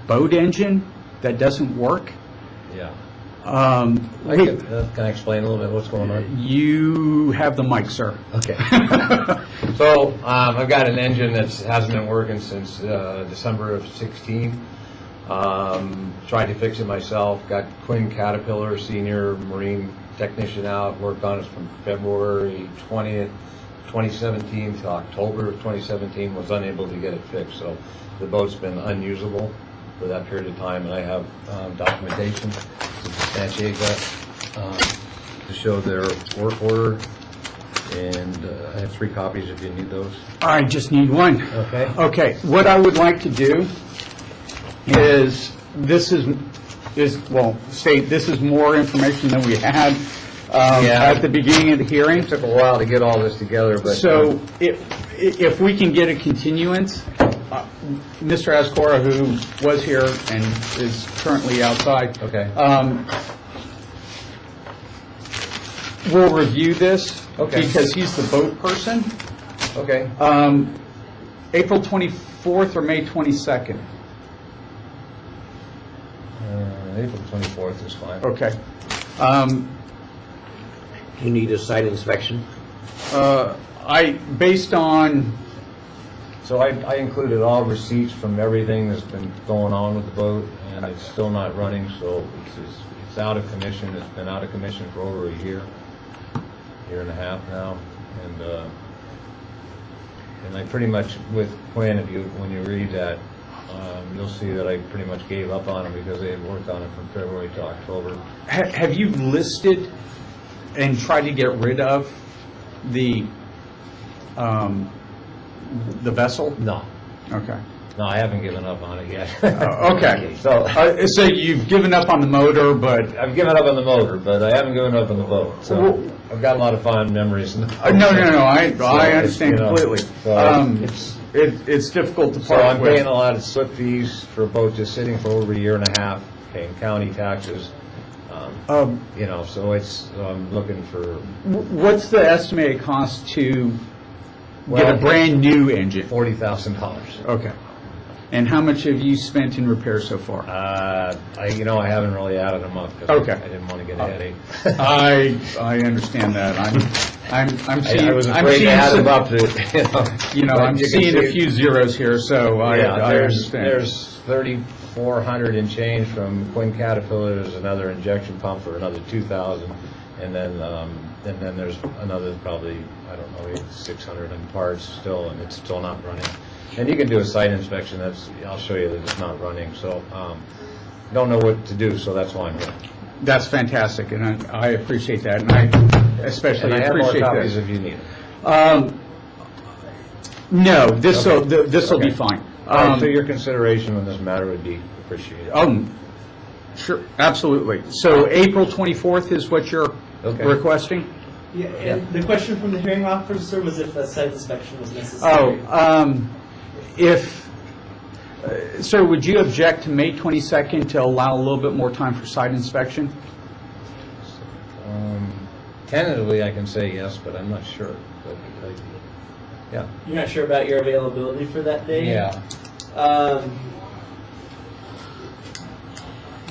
boat engine that doesn't work. Yeah. Can Can I explain a little bit what's going on? You have the mic, sir. Okay. So I've got an engine that hasn't been working since December of 16. Tried to fix it myself. Got Quinn Caterpillar, senior marine technician out. Worked on it from February 20th, 2017 to October of 2017. Was unable to get it fixed. So the boat's been unusable for that period of time, and I have documentation to substantiate that, to show their work order, and I have 3 copies if you need those. I just need one. Okay. Okay, what I would like to do is, this is more information than we had at the beginning of the hearing. It took a while to get all this together, but... So if we can get a continuance, Mr. Ascora, who was here and is currently outside. Okay. We'll review this. Okay. Because he's the boat person. Okay. April 24th or May 22nd? April 24th is fine. Okay. You need a site inspection? Based on, So I included all receipts from everything that's been going on with the boat, and it's still not running, so it's out of commission. It's been out of commission for over a year and a half now, and I pretty much, with Quinn, when you read that, you'll see that I pretty much gave up on it because they had worked on it from February to October. have you listed and tried to get rid of the vessel? No. Okay. No, I haven't given up on it yet. Okay. So So you've given up on the motor, but... I've given up on the motor, but I haven't given up on the boat. So I've got a lot of fond memories. No, I understand you know, completely. so It's difficult to So part I'm with. paying a lot of slip fees for a boat just sitting for over a year and a half, paying county taxes. So I'm looking for What's the estimated cost to get Well, a brand-new engine? $40,000. Okay. And how much have you spent in repairs so far? I haven't really added them up because Okay. I didn't want to get a headache. I understand that. I'm seeing. I was I'm afraid seeing to add some- them up to, but I'm you can seeing a see- few zeros here, so I understand. There's 3,400 and change from Quinn Caterpillar. There's another injection pump for another 2,000, and then there's another probably 600 in parts still, and it's still not running. And you can do a site inspection. I'll show you that it's not running. So don't know what to do. So that's why I'm here. That's fantastic, and I appreciate that, and I especially And I have more appreciate copies this. if you need it. No, this will Okay. be fine. All right, so your consideration on this matter would be appreciated. Sure, absolutely. So April 24th is what you're Okay. requesting? Yeah, and the question from the hearing officer was if a site inspection was necessary. Sir, would you object to May 22nd to allow a little bit more time for site inspection? Tentatively, I can say yes, but I'm not sure. But, yeah. You're not sure about your availability for that day? Yeah.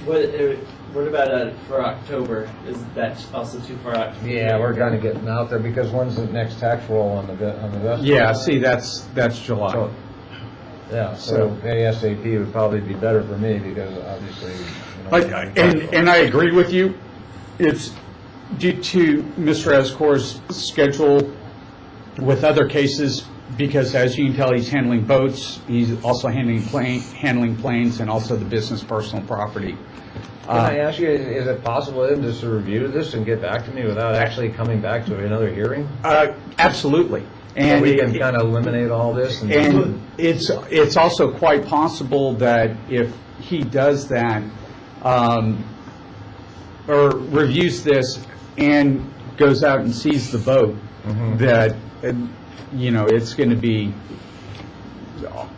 What about for October? Is that also too far out? Yeah, we're kind of getting out there because when's the next tax roll on the vest? Yeah, see, that's July. So, yeah, so ASAP would probably be better for me because obviously. And I agree with you. It's due to Mr. Escor's schedule with other cases, because as you can tell, he's handling boats, he's also handling planes, and also the business personal property. Can I ask you, is it possible then just to review this and get back to me without actually coming back to another hearing? Absolutely. So And we can kind of eliminate all this? And it's also quite possible that if he does that, or reviews this and goes out and sees the boat, that, it's going to be,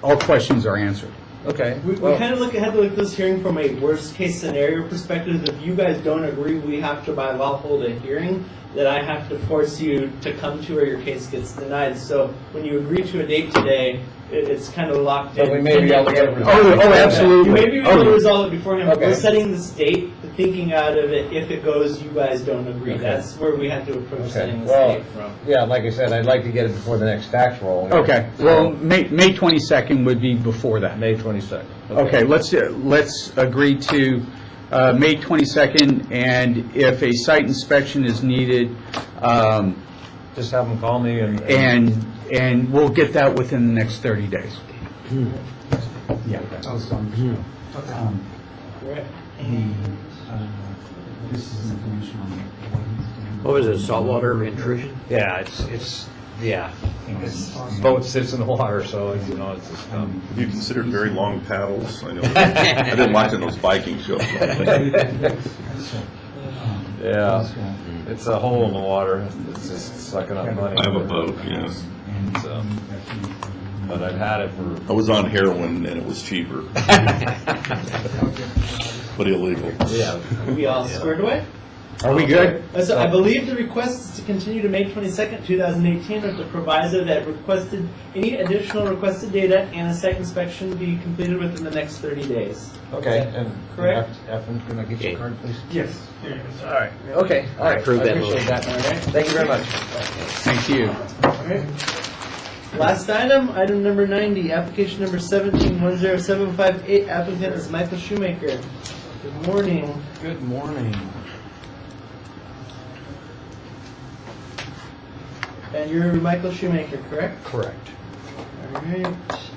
all questions are answered. Okay. We kind of had to look at this hearing from a worst-case scenario perspective. If you guys don't agree, we have to by law hold a hearing that I have to force you to come to, or your case gets denied. So when you agree to a date today, it's kind of locked in. So we may be able to get it resolved. Oh, absolutely. You may be able to resolve it beforehand. Okay. We're setting this date, thinking out of it. If it goes, you guys don't agree. Okay. That's where we have to approach setting this date from. Yeah, like I said, I'd like to get it before the next tax roll. Okay. Well, May 22nd would be before that. May 22nd. Okay, let's agree to May 22nd, and if a site inspection is needed, just have them call me and we'll get that within the next 30 days. Yeah. This is information on What was it, saltwater intrusion? Yeah, it's boat sits in the water, so it's just. Have you considered very long paddles? I know. I've been watching those Viking shows. Yeah, it's a hole in the water. It's just sucking up money. I have a boat, yes. So, but I've had it for. I was on heroin and it was cheaper. But illegal. Yeah. We all squared away? Are we good? So I believe the request is to continue to May 22nd, 2018, with the proviso that any additional requested data and a site inspection be completed within the next 30 days. Okay, and correct? Evan, can I get your card, please? Yes. All right. Okay. All right. Approve that appreciate that. Thank you very much. Thank you. All right. Last item number 90, application number 17-10758. Applicant is Michael Shoemaker. Good morning. Good morning. And you're Michael Shoemaker, correct? Correct. All right.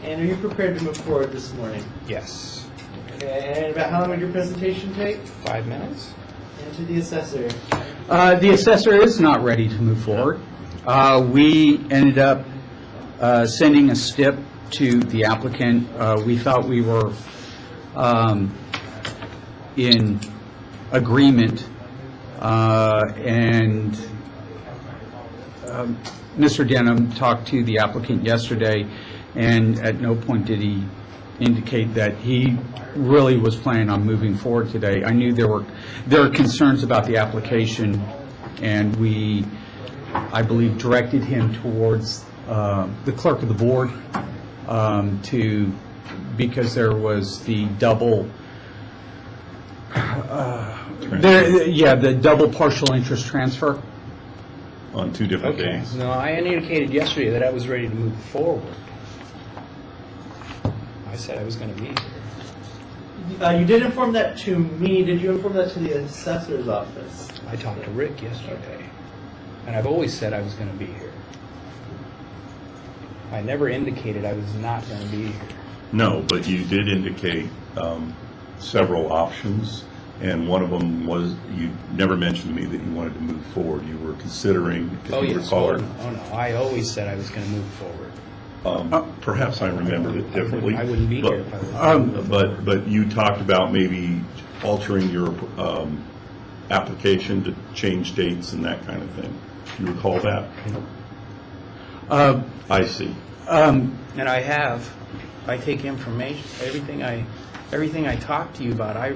And are you prepared to move forward this morning? Yes. Okay. And about how long would your presentation take? 5 minutes. And to the assessor. The assessor is not ready to move forward. We ended up sending a STIP to the applicant. We thought we were in agreement, and Mr. Denham talked to the applicant yesterday, and at no point did he indicate that he really was planning on moving forward today. I knew there were concerns about the application, and we, I believe, directed him towards the clerk of the board because there was the double the double partial interest transfer. On 2 different days. No, I indicated yesterday that I was ready to move forward. I said I was going to be here. You did inform that to me. Did you inform that to the assessor's office? I talked to Rick yesterday, and I've always said I was going to be here. I never indicated I was not going to be here. No, but you did indicate several options, and one of them was, you never mentioned to me that you wanted to move forward. You were considering, Oh, if you yes. recall. Oh, no. I always said I was going to move forward. Perhaps I remembered it differently. I wouldn't be but, here if I was. But you talked about maybe altering your application to change dates and that kind of thing. You recall that? Uh, I see. And I have. I take information, everything I talk to you about, I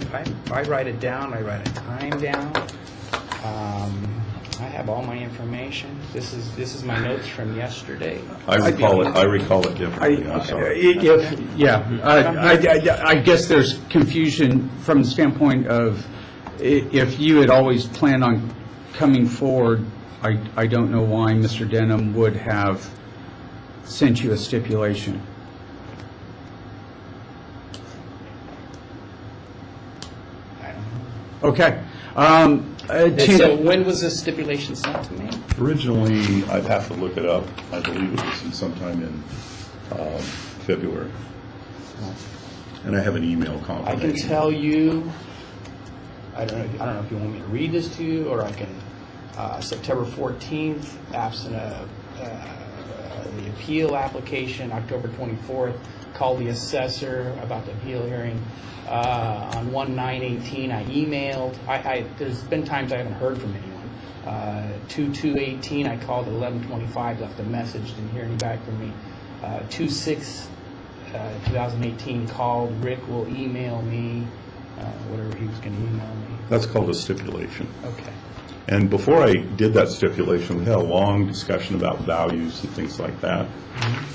write it down, I write a time down. I have all my information. This is my notes from yesterday. I recall it differently, I'm sorry. I guess there's confusion from the standpoint of if you had always planned on coming forward, I don't know why Mr. Denham would have sent you a stipulation. I don't know. Okay. So when was this stipulation sent to me? Originally, I'd have to look it up. I believe it was sometime in February. And I have an email I confirmation. can tell you, I don't know if you want me to read this to you, or I can, September 14th, absent the appeal application, October 24th, call the assessor about the appeal hearing. On 1/9/18, I emailed. There's been times I haven't heard from anyone. 2/2/18, I called at 11:25, left a message, didn't hear any back from me. 2/6, 2018, called. Rick will email me, whatever he was going to email me. That's called a stipulation. Okay. And before I did that stipulation, we had a long discussion about values and things like that.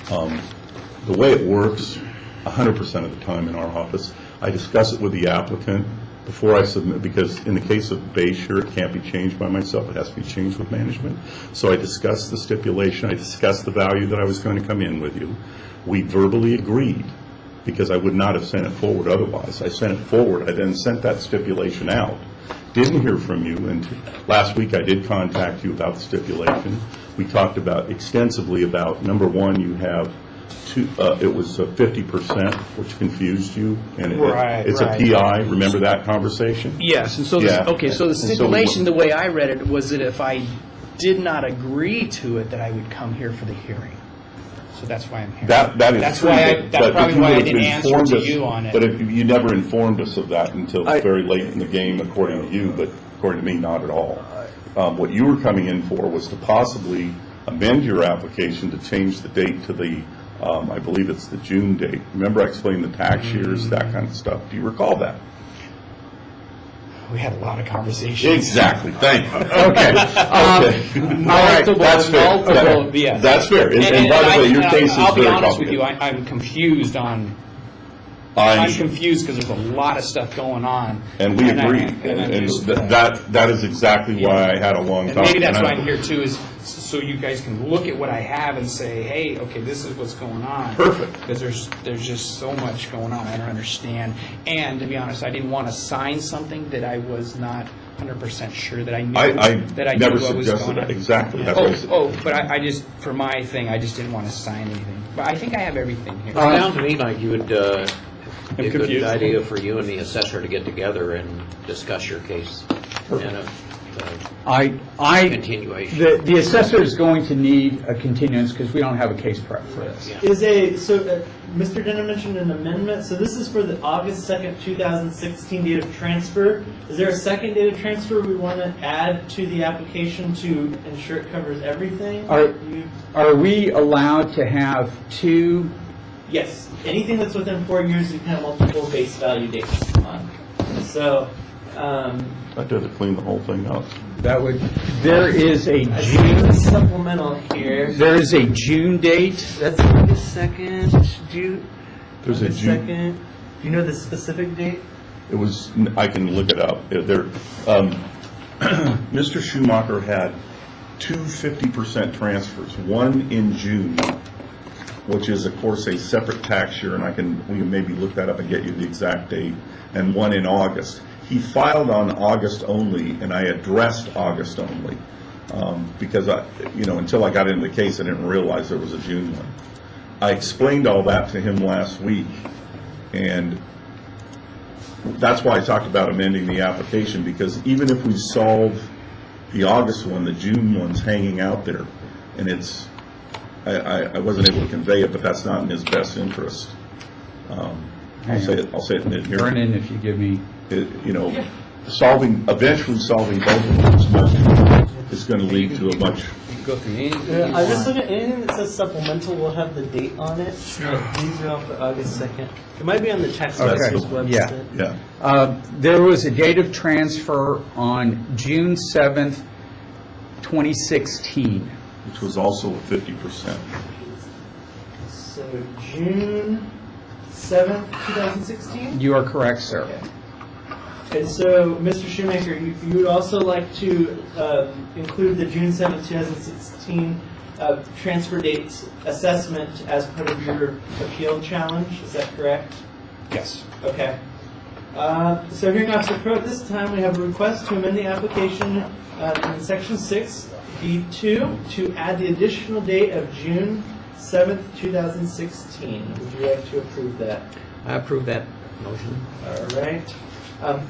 The way it works, 100% of the time in our office, I discuss it with the applicant before I submit, because in the case of Bayshire, it can't be changed by myself, it has to be changed with management. So I discussed the stipulation, I discussed the value that I was going to come in with you. We verbally agreed, because I would not have sent it forward otherwise. I sent it forward, I then sent that stipulation out. Didn't hear from you, and last week I did contact you about the stipulation. We talked about extensively about, number one, you have it was 50%, which confused you, and it's a PI. Remember that conversation? Yes, and so so the stipulation, the way I read it, was that if I did not agree to it, that I would come here for the hearing. So that's why I'm here. That is that's true. That's probably why I didn't answer to you on it. But if you never informed us of that until very late in the game, according to you, but according to me, not at all. What you were coming in for was to possibly amend your application to change the date to the I believe it's the June date. Remember I explained the tax years, that kind of stuff. Do you recall that? We had a lot of conversations. Exactly. Thank you. Okay. Multiple, that's fair. That's fair. And by the way, your case is very complicated. I'll be honest with you, I'm confused on... I'm confused because there's a lot of stuff going on. And we agree. And that is exactly why I had a long talk. And maybe that's why I'm here too, is so you guys can look at what I have and say, hey, okay, this is what's going on. Perfect. Because there's just so much going on I don't understand. And to be honest, I didn't want to sign something that I was not 100% sure that I knew that I knew never what was suggested going on. that. Exactly. But I just, for my thing, I just didn't want to sign anything. But I think I have everything here. It sounds to me like you would, be a good confused. idea for you and the assessor to get together and discuss your case. Continuation. The assessor is going to need a continuance because we don't have a case prep for this. Yeah. Mr. Denham mentioned an amendment, so this is for the August 2nd, 2016 date of transfer. Is there a second date of transfer we want to add to the application to ensure it covers everything? Are we allowed to have two? Yes, anything that's within 4 years, you can have multiple base value dates on. So, that doesn't clean the whole thing up. There is a June supplemental here. There is a June date. That's August 2nd, June. There's a June. 2nd. Do you know the specific date? It was, I can look it up. Mr. Schumacher had two 50% transfers, one in June, which is, of course, a separate tax year, and we can maybe look that up and get you the exact date, and one in August. He filed on August only, and I addressed August only, because until I got into the case, I didn't realize there was a June one. I explained all that to him last week, and that's why I talked about amending the application, because even if we solve the August one, the June one's hanging out there, and I wasn't able to convey it, but that's not in his best interest. I'll say it in here. Vernon, if you give me. Eventually solving both of them is much is going to lead to a much, You can go through anything you I just want. look at anything that says supplemental will have the date on it. These are off for August 2nd. It might be on the tax Okay. collector's Yeah. website. yeah. There was a date of transfer on June 7th, 2016. Which was also 50%. So June 7th, 2016? You are correct, sir. And so, Mr. Shoemaker, you would also like to include the June 7th, 2016 transfer date assessment as part of your appeal challenge, is that correct? Yes. Okay. So hearing Officer Crowe, at this time we have a request to amend the application in section 6, B2, to add the additional date of June 7th, 2016. Would you like to approve that? I approve that motion. All right.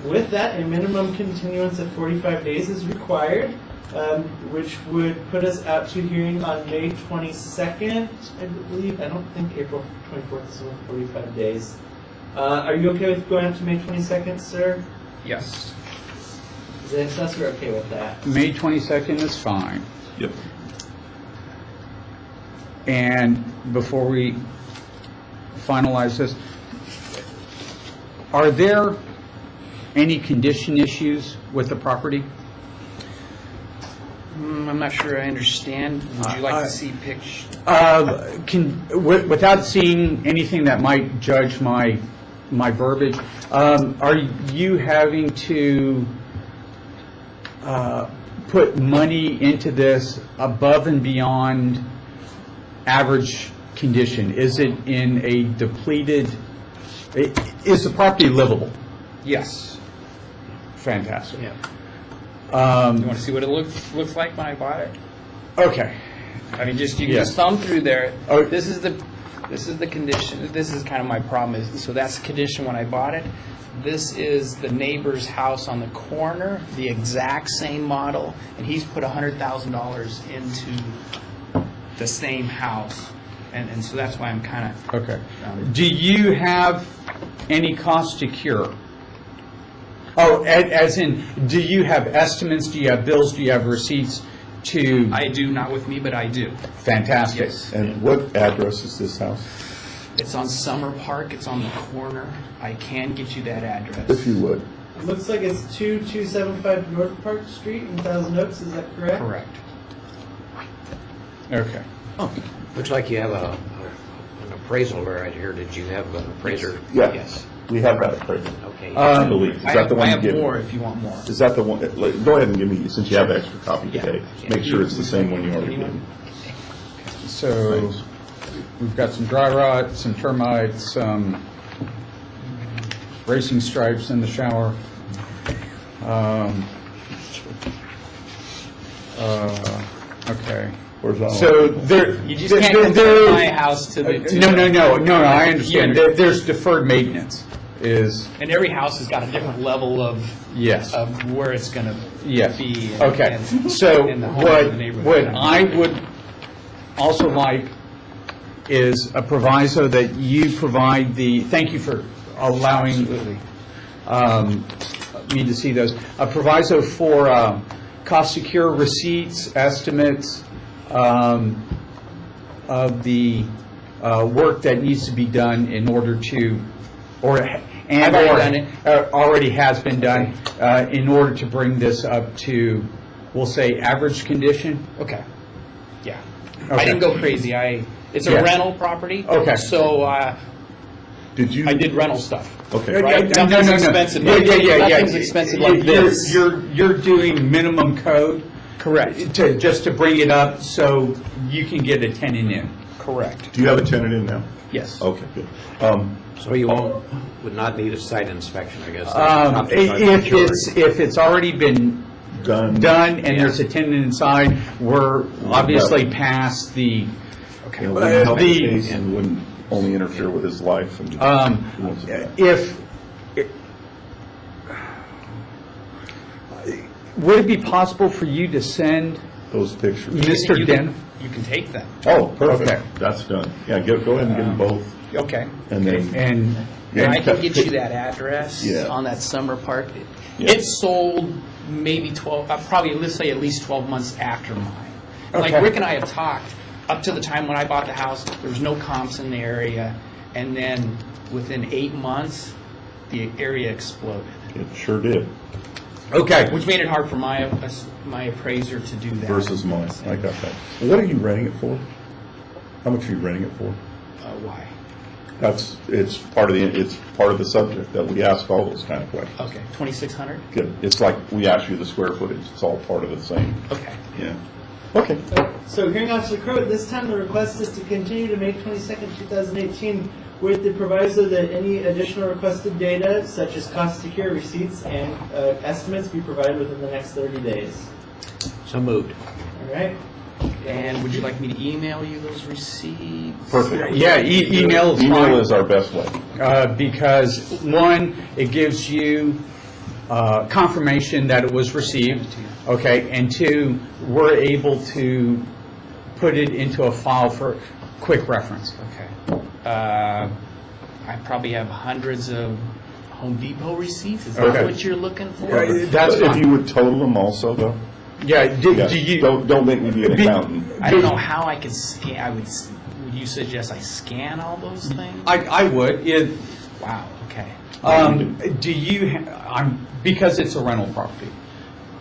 With that, a minimum continuance of 45 days is required, which would put us out to hearing on May 22nd, I believe. I don't think April 24th is only 45 days. Are you okay with going out to May 22nd, sir? Yes. Is the assessor okay with that? May 22nd is fine. Yep. And before we finalize this, are there any condition issues with the property? I'm not sure I understand. Would you like to see pictures? Without seeing anything that might judge my verbiage, are you having to put money into this above and beyond average condition? Is it in a depleted, is the property livable? Yes. Fantastic. Yeah. You want to see what it looks like when I bought it? Okay. I mean, just you can Yes. just thumb through there. Oh. This is the condition. This is kind of my problem. So that's the condition when I bought it. This is the neighbor's house on the corner, the exact same model, and he's put $100,000 into the same house, and so that's why I'm kind of Okay. Do you have any cost to cure? Oh, as in, do you have estimates, do you have bills, do you have receipts to? I do, not with me, but I do. Fantastic. Yes. And what address is this house? It's on Summer Park. It's on the corner. I can get you that address. If you would. It looks like it's 2275 North Park Street in Thousand Oaks, is that correct? Correct. Okay. Looks like you have an appraisal right here. Did you have an appraiser? Yeah. Yes. We have that appraisal. Okay. I believe. Is that the one I you have give me? more if you want more. Is that the one, go ahead and give me, since you have an extra copy Yeah. today, make sure it's the same one you already gave me. So Thanks. we've got some dry rot, some termites, some racing stripes in the shower. Okay. Where's that one? So there. You just can't compare my house to the. No, I understand. There's deferred maintenance is, And every house has got a different level of yes. of where it's going to Yes. be. Okay, and- so and the home what, and the neighborhood. what I would also like is a proviso that you provide the, thank you for allowing Absolutely. Me to see those, a proviso for cost-secure receipts, estimates of the work that needs to be done in order to, I've already done it. already has been done, in order to bring this up to, we'll say, average condition? Okay. Yeah. Okay. I didn't go crazy. It's a Yeah. rental property. Okay. So Did you? I did rental stuff. Okay. Right? Nothing's expensive. Nothing's expensive like this. You're doing minimum code? Correct. Just to bring it up so you can get a tenant in? Correct. Do you have a tenant in now? Yes. Okay, good. So you would not need a site inspection, I guess. Not the site If security. it's already been Done. and there's a tenant inside, we're obviously past the, You know, wouldn't help the the- case and wouldn't only interfere with his life and. if, would it be possible for you to send Those pictures. Mr. Den? You can take them. Oh, perfect. Okay. That's done. Yeah, go ahead and give them both. Okay. And then, And Yeah, I can you get you that address Yeah. on that summer park. Yeah. It sold maybe 12, probably, let's say at least 12 months after mine. Like Okay. Rick and I have talked, up to the time when I bought the house, there was no comps in the area. And then within 8 months, the area exploded. It sure did, Okay. Which made it hard for my appraiser to do that. versus mine. I got that. What are you renting it for? How much are you renting it for? Why? It's part of the subject that we ask all those kind of questions. Okay, 2,600? Good. It's like we ask you the square footage. It's all part of the same. Okay. Yeah. Okay. So hearing Officer Crowe, at this time the request is to continue to May 22nd, 2018 with the proviso that any additional requested data such as cost to cure receipts and estimates be provided within the next 30 days. So moved. All right? And would you like me to email you those receipts? Perfect. Yeah, email is fine. Email is our best way. Because, one, it gives you confirmation that it was received, okay? And two, we're able to put it into a file for quick reference. Okay. I probably have hundreds of Home Depot receipts. Is that Okay. what you're looking for? That's If fine. you would total them also, though. Yeah, do Yeah. you? Don't make me be an accountant. I don't know how I could scan. Would you suggest I scan all those things? I would. Wow, okay. Do you, because it's a rental property,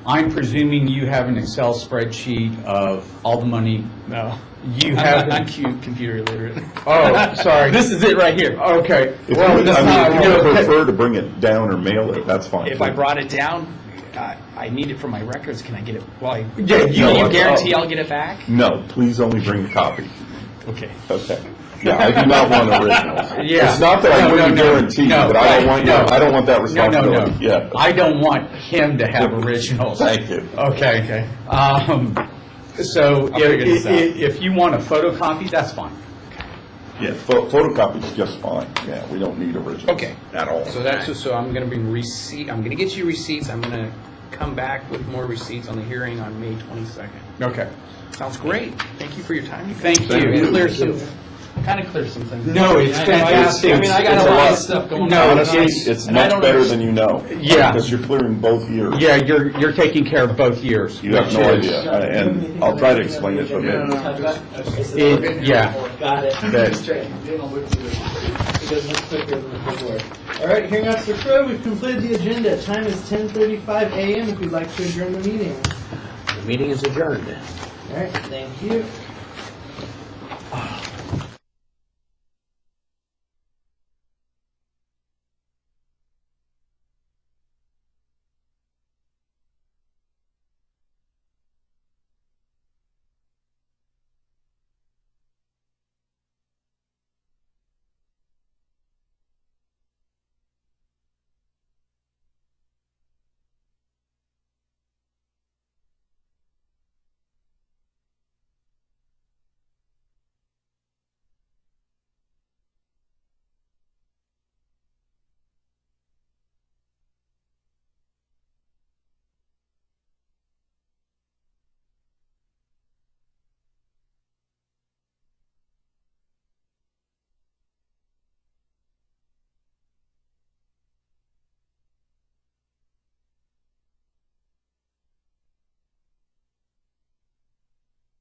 I'm presuming you have an Excel spreadsheet of all the money No. you have. I'm computer illiterate. Oh, sorry. This is it right here. Okay. If Well, you, that's I mean, not- if you would no, prefer to bring it down or mail it, that's fine. If I brought it down, I need it for my records. Can I get it? Well, Yeah, you guarantee I'll get it back? No, please only bring a copy. Okay. Okay. Yeah, I do not want originals. Yeah. It's not that I wouldn't guarantee, No, but I don't want no. I don't want that No, responsibility. no. Yeah. I don't want him to have originals. Thank you. Okay. So I'll figure this out. if you want a photocopy, that's fine. Yeah, photocopy is just fine. Yeah, we don't need originals. Okay. At all. So I'm going to bring receipt. I'm going to get you receipts. I'm going to come back with more receipts on the hearing on May 22nd. Okay. Sounds great. Thank you for your time. Thank you. Kind of clear some things. No, it's fantastic. I mean, I got It's a a lot lot. of stuff going No, on. It's And I much don't better understand- than you know. Yeah. Because you're clearing both years. Yeah, you're taking care of both years. You have which no is- idea. And I'll try to explain it to them. Yeah. Got it. That- Straight. It goes much quicker than the paperwork. All right, hearing Officer Crowe, we've completed the agenda. Time is 10:35 a.m. if you'd like to adjourn the meeting. The meeting is adjourned. All right, thank you.